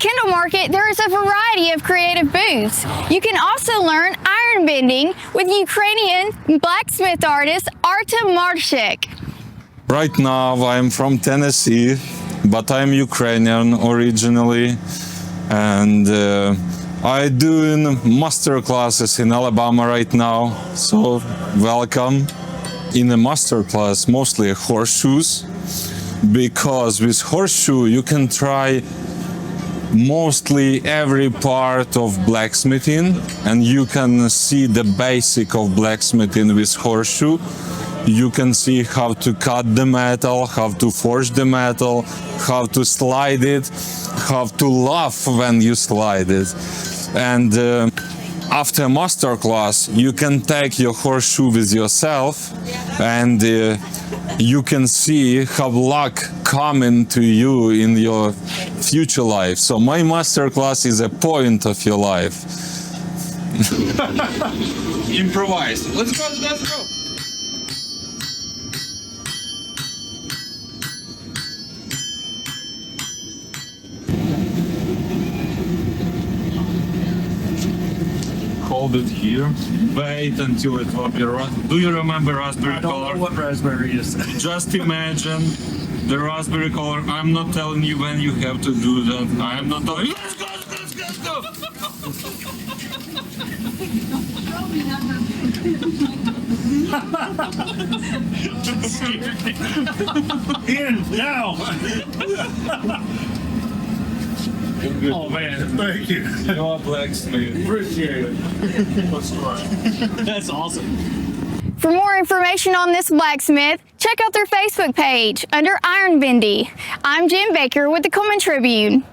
Christkindlmarkt, there is a variety of creative booths. You can also learn iron bending with Ukrainian blacksmith artist Artisan Workshops. Right now I'm from Tennessee, but I'm Ukrainian originally, and I doing master classes in Alabama right now. So welcome in the master class, mostly horseshoes, because with horseshoe you can try mostly every part of blacksmithing, and you can see the basic of blacksmithing with horseshoe. You can see how to cut the metal, how to forge the metal, how to slide it, how to laugh when you slide it. And after master class, you can take your horseshoe with yourself, and you can see how luck coming to you in your future life. So my master class is a point of your life. Improvise. Let's go. Hold it here. Wait until it will be run. Do you remember raspberry color? I don't know what raspberry is. Just imagine the raspberry color. I'm not telling you when you have to do that. I'm not telling you. Let's go. In, now. Oh man, thank you. You're a blacksmith. Appreciate it. That's right. That's awesome. For more information on this blacksmith, check out their Facebook page under Ironbendi. I'm Jen Baker with the Cullman Tribune.